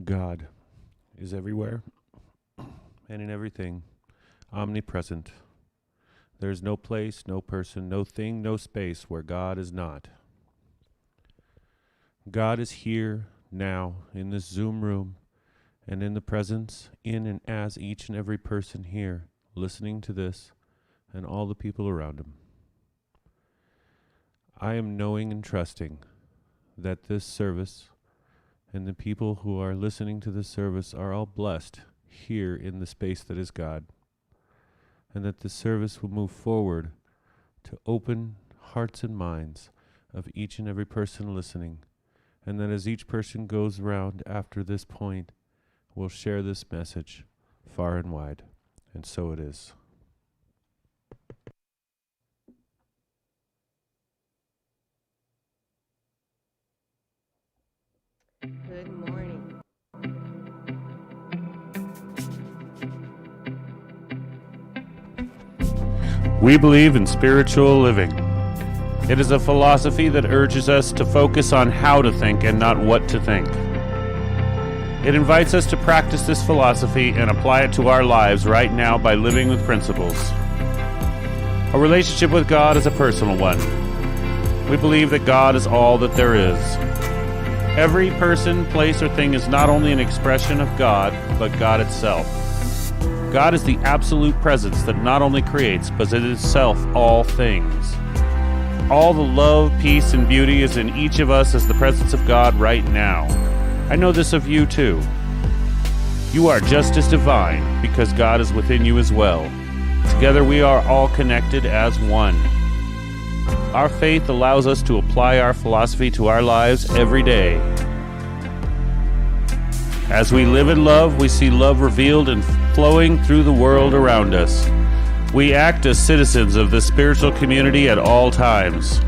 God is everywhere and in everything, omnipresent. There is no place, no person, no thing, no space where God is not. God is here now in this Zoom room and in the presence, in and as each and every person here listening to this and all the people around him. I am knowing and trusting that this service and the people who are listening to this service are all blessed here in the space that is God, and that the service will move forward to open hearts and minds of each and every person listening, and that as each person goes around after this point, will share this message far and wide. And so it is. Good morning. We believe in spiritual living. It is a philosophy that urges us to focus on how to think and not what to think. It invites us to practice this philosophy and apply it to our lives right now by living with principles. A relationship with God is a personal one. We believe that God is all that there is. Every person, place, or thing is not only an expression of God, but God itself. God is the absolute presence that not only creates, but is itself all things. All the love, peace, and beauty is in each of us as the presence of God right now. I know this of you too. You are just as divine because God is within you as well. Together we are all connected as one. Our faith allows us to apply our philosophy to our lives every day. As we live in love, we see love revealed and flowing through the world around us. We act as citizens of the spiritual community at all times.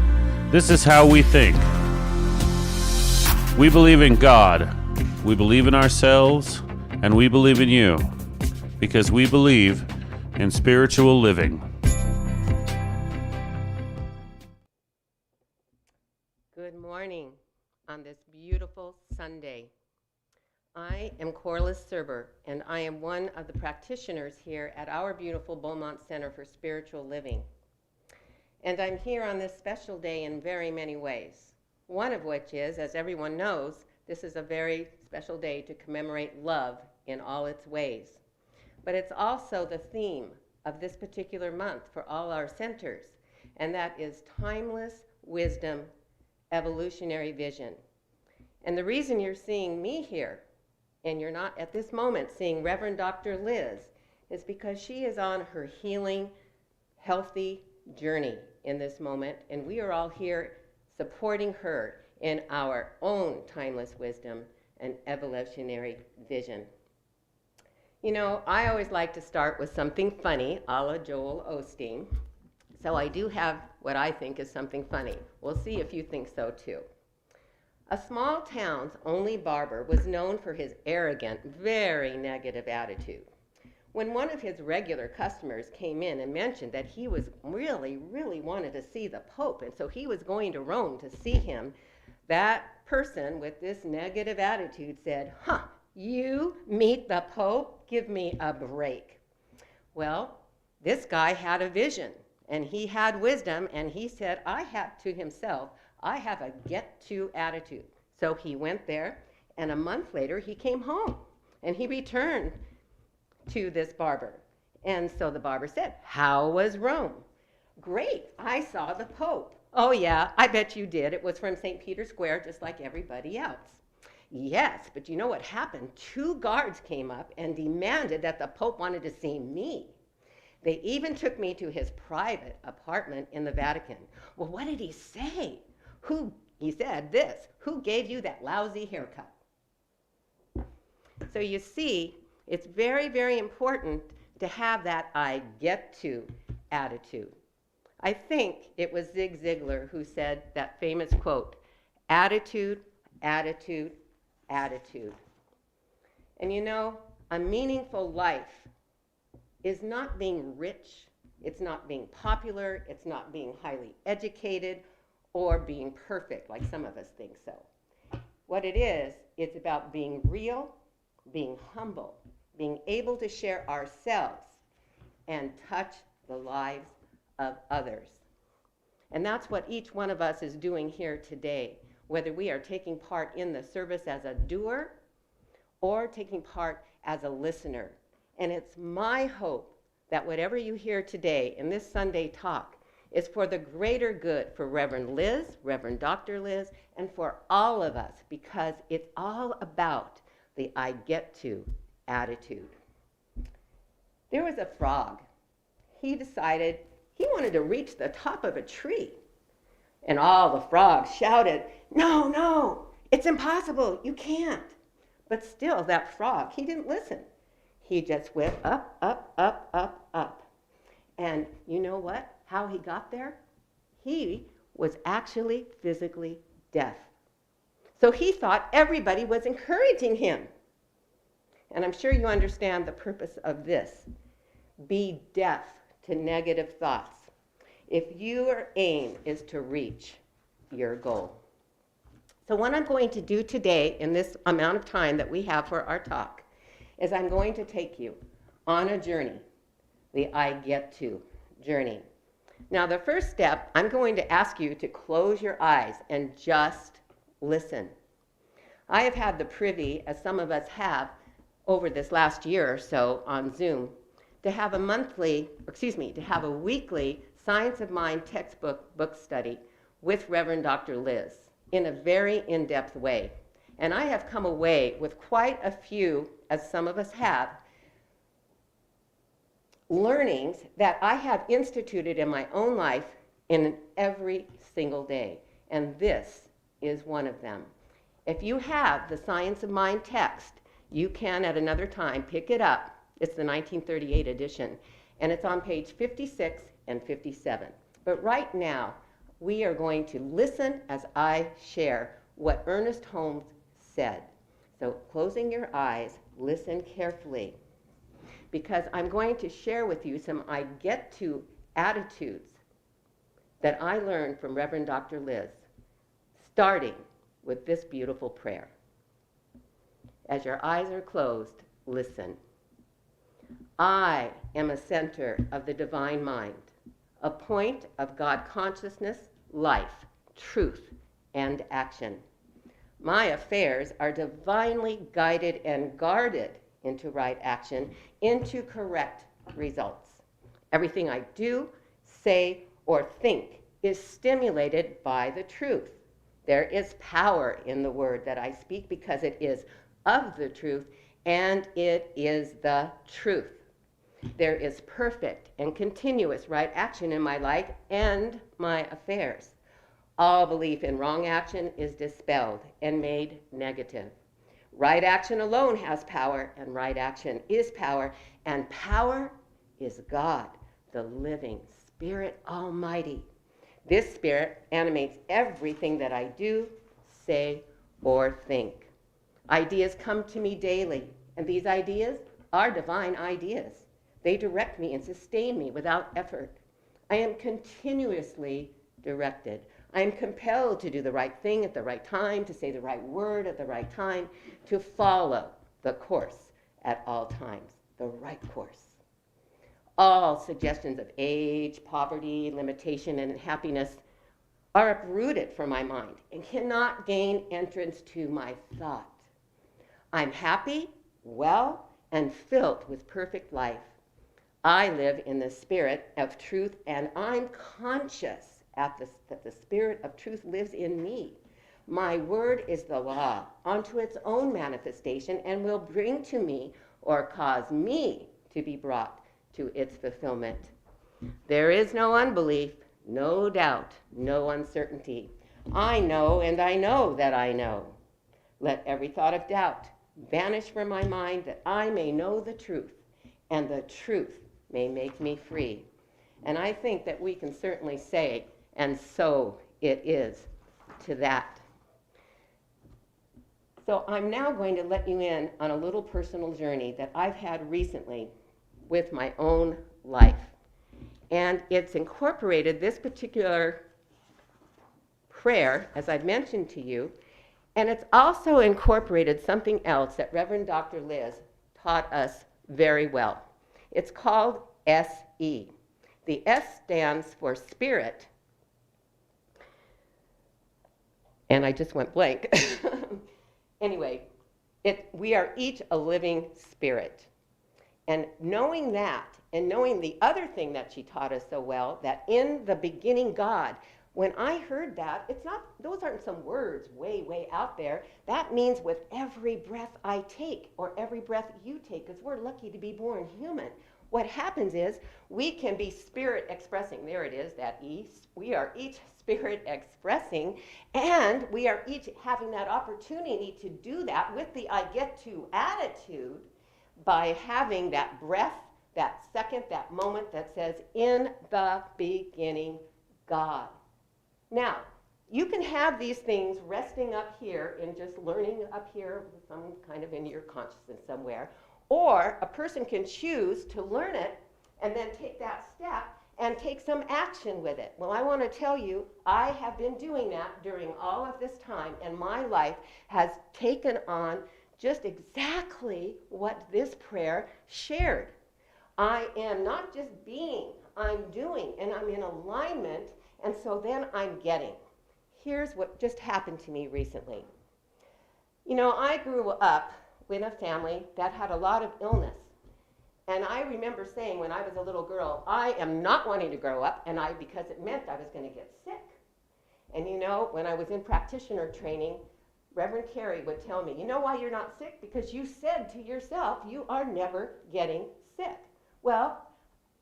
This is how we think. We believe in God, we believe in ourselves, and we believe in you, because we believe in spiritual living. Good morning on this beautiful Sunday. I am Corliss Serber, and I am one of the practitioners here at our beautiful Beaumont Center for Spiritual Living. And I'm here on this special day in very many ways. One of which is, as everyone knows, this is a very special day to commemorate love in all its ways. But it's also the theme of this particular month for all our centers, and that is timeless wisdom, evolutionary vision. And the reason you're seeing me here, and you're not at this moment seeing Reverend Dr. Liz, is because she is on her healing, healthy journey in this moment, and we are all here supporting her in our own timeless wisdom and evolutionary vision. You know, I always like to start with something funny, a la Joel Osteen. So I do have what I think is something funny. We'll see if you think so too. A small town's only barber was known for his arrogant, very negative attitude. When one of his regular customers came in and mentioned that he was really wanted to see the Pope, and so he was going to Rome to see him, that person with this negative attitude said, you meet the Pope? Give me a break. Well, this guy had a vision, and he had wisdom, and he said, I have a get-to attitude. So he went there, and a month later, he came home, and he returned to this barber. And so the barber said, how was Rome? Great, I saw the Pope. Oh yeah, I bet you did. It was from St. Peter's Square, just like everybody else. Yes, but you know what happened? 2 guards came up and demanded that the Pope wanted to see me. They even took me to his private apartment in the Vatican. Well, what did he say? He said this, who gave you that lousy haircut? So you see, it's very important to have that I get to attitude. I think it was Zig Ziglar who said that famous quote, attitude, attitude, attitude. And you know, a meaningful life is not being rich, it's not being popular, it's not being highly educated, or being perfect, like some of us think so. What it is, it's about being real being humble, being able to share ourselves and touch the lives of others. And that's what each one of us is doing here today, whether we are taking part in the service as a doer or taking part as a listener. And it's my hope that whatever you hear today in this Sunday talk is for the greater good for Reverend Liz, Reverend Dr. Liz, and for all of us, because it's all about the I get to attitude. There was a frog. He decided he wanted to reach the top of a tree. And all the frogs shouted, "No, no, it's impossible, you can't." But still, that frog, he didn't listen. He just went up, up, up, up, up. And you know what? How he got there? He was actually physically deaf. So he thought everybody was encouraging him. And I'm sure you understand the purpose of this. Be deaf to negative thoughts if your aim is to reach your goal. So what I'm going to do today in this amount of time that we have for our talk is I'm going to take you on a journey, the I get to journey. Now the first step, I'm going to ask you to close your eyes and just listen. I have had the privy, as some of us have over this last year or so on Zoom, to have a weekly Science of Mind textbook book study with Reverend Dr. Liz in a very in-depth way. And I have come away with quite a few, as some of us have, learnings that I have instituted in my own life in every single day. And this is one of them. If you have the Science of Mind text, you can at another time pick it up. It's the 1938 edition, and it's on page 56 and 57. But right now, we are going to listen as I share what Ernest Holmes said. So closing your eyes, listen carefully, because I'm going to share with you some I get to attitudes that I learned from Reverend Dr. Liz, starting with this beautiful prayer. As your eyes are closed, listen. I am a center of the divine mind, a point of God consciousness, life, truth, and action. My affairs are divinely guided and guarded into right action, into correct results. Everything I do, say, or think is stimulated by the truth. There is power in the word that I speak because it is of the truth and it is the truth. There is perfect and continuous right action in my life and my affairs. All belief in wrong action is dispelled and made negative. Right action alone has power, and right action is power, and power is God, the living Spirit Almighty. This Spirit animates everything that I do, say, or think. Ideas come to me daily, and these ideas are divine ideas. They direct me and sustain me without effort. I am continuously directed. I am compelled to do the right thing at the right time, to say the right word at the right time, to follow the course at all times, the right course. All suggestions of age, poverty, limitation, and happiness are uprooted from my mind and cannot gain entrance to my thought. I'm happy, well, and filled with perfect life. I live in the spirit of truth, and I'm conscious that the spirit of truth lives in me. My word is the law unto its own manifestation and will bring to me or cause me to be brought to its fulfillment. There is no unbelief, no doubt, no uncertainty. I know and I know that I know. Let every thought of doubt vanish from my mind that I may know the truth, and the truth may make me free. And I think that we can certainly say, and so it is to that. So I'm now going to let you in on a little personal journey that I've had recently with my own life. And it's incorporated this particular prayer, as I've mentioned to you, And it's also incorporated something else that Reverend Dr. Liz taught us very well. It's called SE. The S stands for spirit. And I just went blank. Anyway, we are each a living spirit. And knowing that, and knowing the other thing that she taught us so well, that in the beginning God, when I heard that, those aren't some words way, way out there. That means with every breath I take, or every breath you take, because we're lucky to be born human. What happens is we can be spirit expressing. There it is, that E. We are each spirit expressing, and we are each having that opportunity to do that with the I get to attitude by having that breath, that second, that moment that says, in the beginning, God. Now, you can have these things resting up here and just learning up here, some kind of in your consciousness somewhere, or a person can choose to learn it and then take that step and take some action with it. Well, I want to tell you, I have been doing that during all of this time, and my life has taken on just exactly what this prayer shared. I am not just being, I'm doing, and I'm in alignment, and so then I'm getting. Here's what just happened to me recently. You know, I grew up in a family that had a lot of illness. And I remember saying when I was a little girl, I am not wanting to grow up, because it meant I was going to get sick. And you know, when I was in practitioner training, Reverend Carey would tell me, you know why you're not sick? Because you said to yourself, you are never getting sick. Well,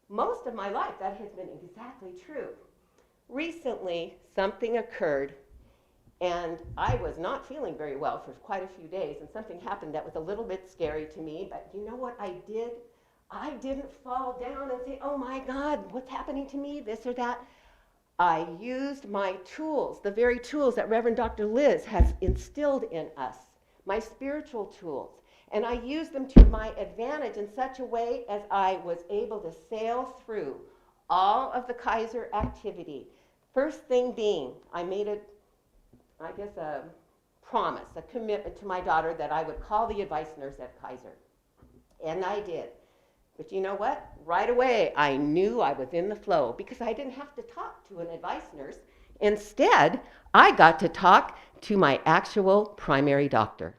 most of my life that has been exactly true. Recently, something occurred, and I was not feeling very well for quite a few days, and something happened that was a little bit scary to me, but you know what I did? I didn't fall down and say, oh my God, what's happening to me, this or that. I used my tools, the very tools that Reverend Dr. Liz has instilled in us, my spiritual tools. And I used them to my advantage in such a way as I was able to sail through all of the Kaiser activity. First thing being, I made a promise, a commitment to my daughter that I would call the advice nurse at Kaiser. And I did. But you know what? Right away, I knew I was in the flow because I didn't have to talk to an advice nurse. Instead, I got to talk to my actual primary doctor.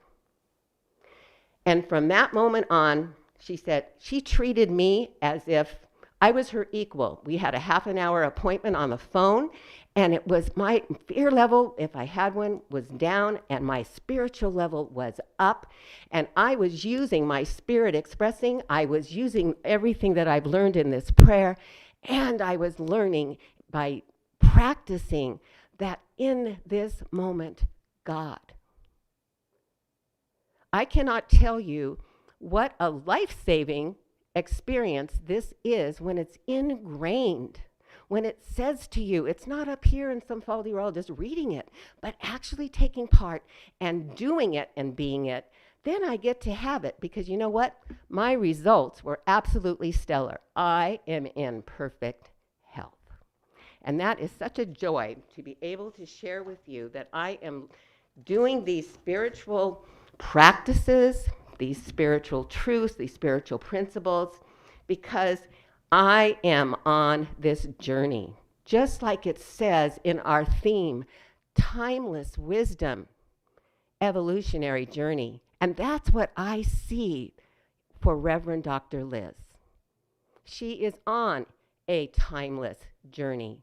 And from that moment on, she said, she treated me as if I was her equal. We had a half-an-hour appointment on the phone, and it was my fear level, if I had one, was down, and my spiritual level was up. And I was using my spirit expressing. I was using everything that I've learned in this prayer, and I was learning by practicing that in this moment, God. I cannot tell you what a life-saving experience this is when it's ingrained. When it says to you, it's not up here in some folder you're all just reading it, but actually taking part and doing it and being it, then I get to have it because you know what? My results were absolutely stellar. I am in perfect health. And that is such a joy to be able to share with you that I am doing these spiritual practices, these spiritual truths, these spiritual principles, because I am on this journey, just like it says in our theme, timeless wisdom, evolutionary journey. And that's what I see for Reverend Dr. Liz. She is on a timeless journey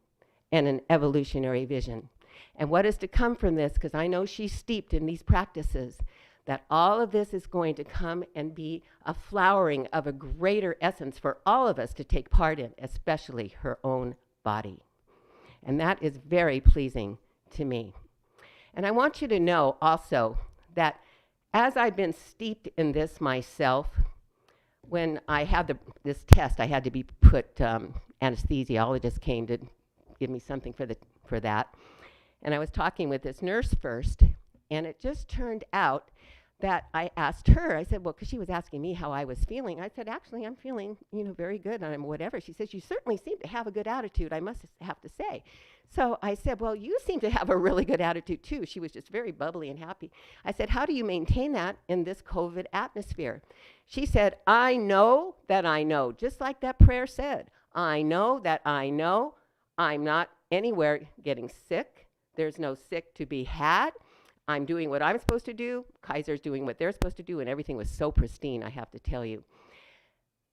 and an evolutionary vision. And what is to come from this, because I know she's steeped in these practices, that all of this is going to come and be a flowering of a greater essence for all of us to take part in, especially her own body. And that is very pleasing to me. And I want you to know also that as I've been steeped in this myself, when I had this test, I had to be put, anesthesiologist came to give me something for that. And I was talking with this nurse first, and it just turned out that I asked her, I said, well, because she was asking me how I was feeling. I said, actually, I'm feeling, very good. And I'm whatever. She says, you certainly seem to have a good attitude, I must have to say. So I said, well, you seem to have a really good attitude too. She was just very bubbly and happy. I said, how do you maintain that in this COVID atmosphere? She said, I know that I know, just like that prayer said. I know that I know I'm not anywhere getting sick. There's no sick to be had. I'm doing what I'm supposed to do. Kaiser's doing what they're supposed to do, and everything was so pristine, I have to tell you.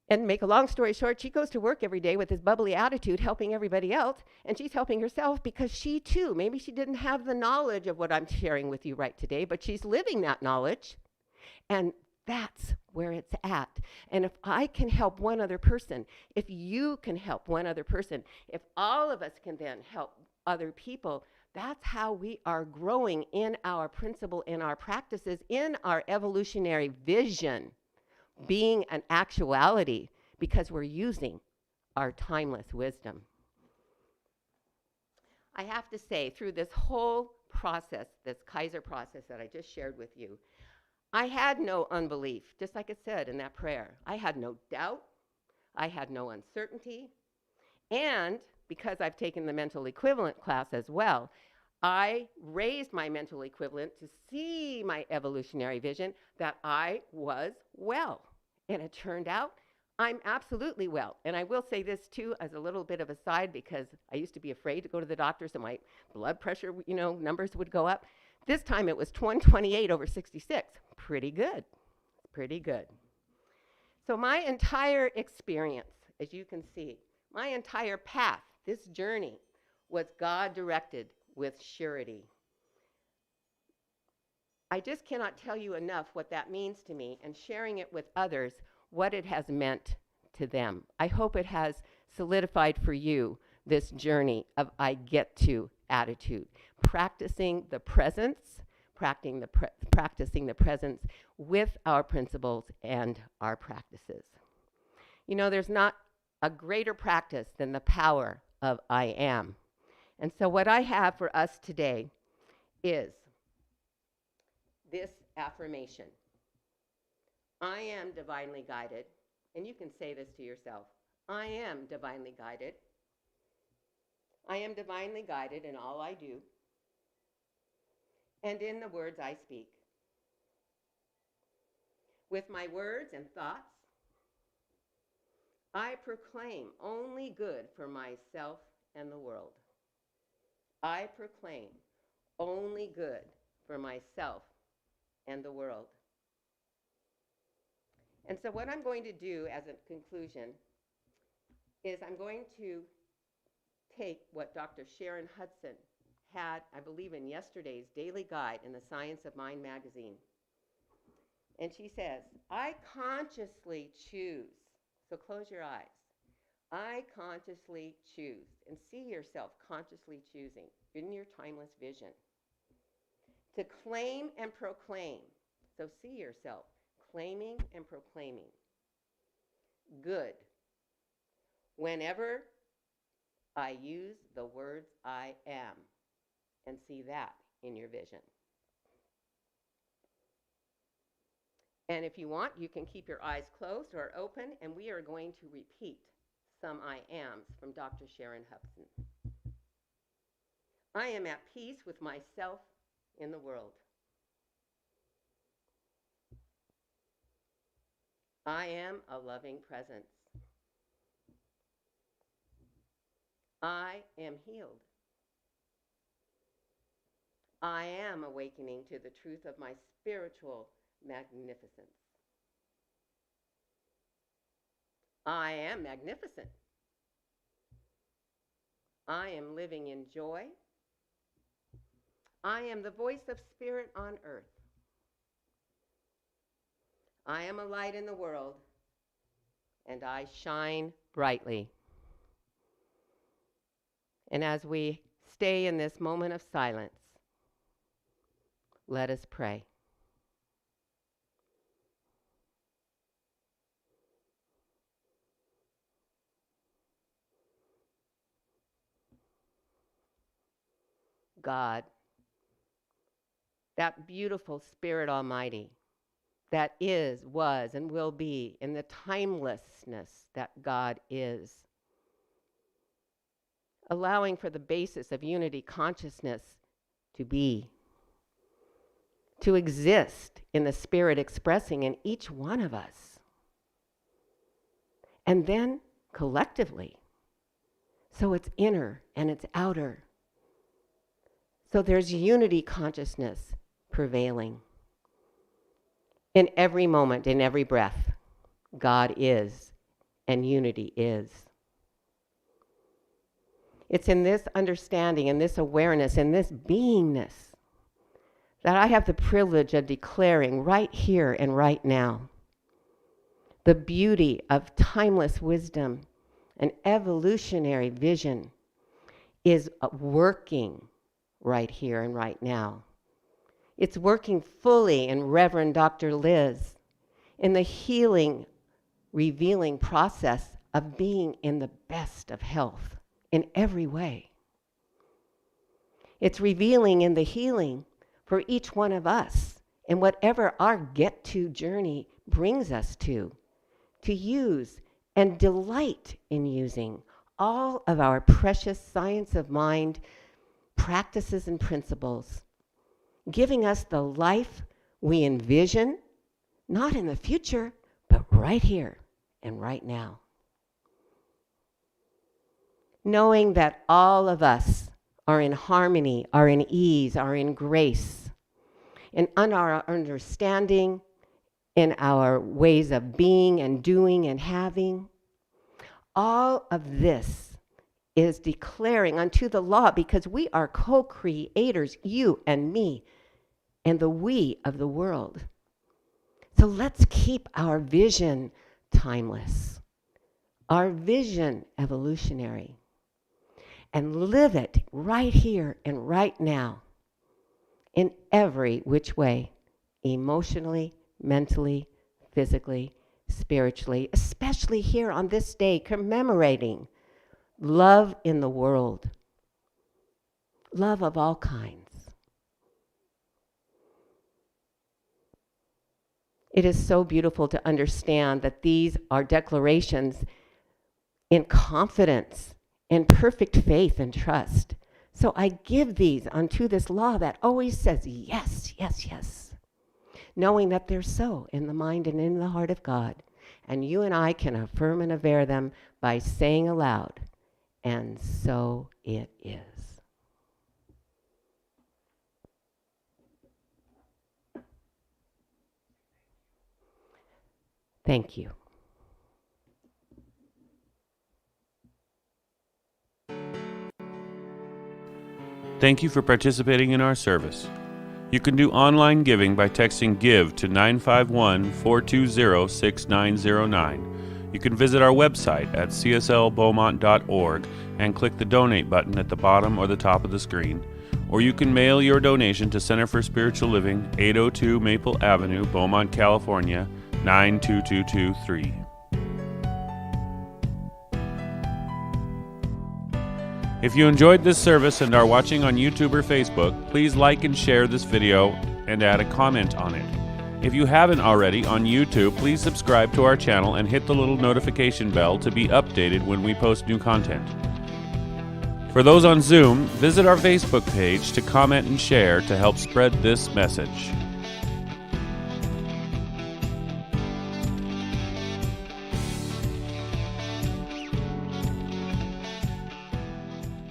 And make a long story short, she goes to work every day with this bubbly attitude, helping everybody else, and she's helping herself because she too, maybe she didn't have the knowledge of what I'm sharing with you right today, but she's living that knowledge, and that's where it's at. And if I can help one other person, if you can help one other person, if all of us can then help other people, that's how we are growing in our principle, in our practices, in our evolutionary vision, being an actuality, because we're using our timeless wisdom. I have to say, through this whole process, this Kaiser process that I just shared with you, I had no unbelief, just like it said in that prayer. I had no doubt. I had no uncertainty. And because I've taken the mental equivalent class as well, I raised my mental equivalent to see my evolutionary vision that I was well. And it turned out I'm absolutely well. And I will say this too as a little bit of a side, because I used to be afraid to go to the doctor, so my blood pressure, numbers would go up. This time it was 128/66. Pretty good. Pretty good. So my entire experience, as you can see, my entire path, this journey, was God directed with surety. I just cannot tell you enough what that means to me, and sharing it with others, what it has meant to them. I hope it has solidified for you this journey of I get to attitude, practicing the presence, practicing the presence with our principles and our practices. There's not a greater practice than the power of I am. And so what I have for us today is this affirmation. I am divinely guided. And you can say this to yourself. I am divinely guided. I am divinely guided in all I do and in the words I speak. With my words and thoughts, I proclaim only good for myself and the world. I proclaim only good for myself and the world. And so what I'm going to do as a conclusion is I'm going to take what Dr. Sharon Hudson had, I believe, in yesterday's daily guide in the Science of Mind magazine. And she says, I consciously choose. So close your eyes. I consciously choose. And see yourself consciously choosing in your timeless vision to claim and proclaim. So see yourself claiming and proclaiming good whenever I use the words I am, and see that in your vision. And if you want, you can keep your eyes closed or open, and we are going to repeat some I ams from Dr. Sharon Hudson. I am at peace with myself in the world. I am a loving presence. I am healed. I am awakening to the truth of my spiritual magnificence. I am magnificent. I am living in joy. I am the voice of spirit on earth. I am a light in the world, and I shine brightly. And as we stay in this moment of silence, let us pray. God, that beautiful Spirit Almighty, that is, was, and will be, in the timelessness that God is. Allowing for the basis of unity consciousness to be, to exist in the spirit expressing in each one of us. And then collectively. So it's inner and it's outer. So there's unity consciousness prevailing. In every moment, in every breath, God is and unity is. It's in this understanding, in this awareness, in this beingness that I have the privilege of declaring right here and right now the beauty of timeless wisdom and evolutionary vision is working right here and right now. It's working fully in Reverend Dr. Liz in the healing, revealing process of being in the best of health in every way. It's revealing in the healing for each one of us and whatever our get-to journey brings us to use and delight in using all of our precious science of mind practices and principles, giving us the life we envision, not in the future, but right here and right now. Knowing that all of us are in harmony, are in ease, are in grace, in our understanding, in our ways of being and doing and having. All of this is declaring unto the law because we are co-creators, you and me, and the we of the world. So let's keep our vision timeless, our vision evolutionary, and live it right here and right now in every which way, emotionally, mentally, physically, spiritually, especially here on this day commemorating love in the world, love of all kinds. It is so beautiful to understand that these are declarations in confidence, in perfect faith and trust. So I give these unto this law that always says yes, yes, yes, knowing that they're so in the mind and in the heart of God. And you and I can affirm and aver them by saying aloud, and so it is. Thank you. Thank you for participating in our service. You can do online giving by texting GIVE to 951-420-6909. You can visit our website at cslbeaumont.org and click the donate button at the bottom or the top of the screen. Or you can mail your donation to Center for Spiritual Living, 802 Maple Avenue, Beaumont, California, 92223. If you enjoyed this service and are watching on YouTube or Facebook, please like and share this video and add a comment on it. If you haven't already on YouTube, please subscribe to our channel and hit the little notification bell to be updated when we post new content. For those on Zoom, visit our Facebook page to comment and share to help spread this message.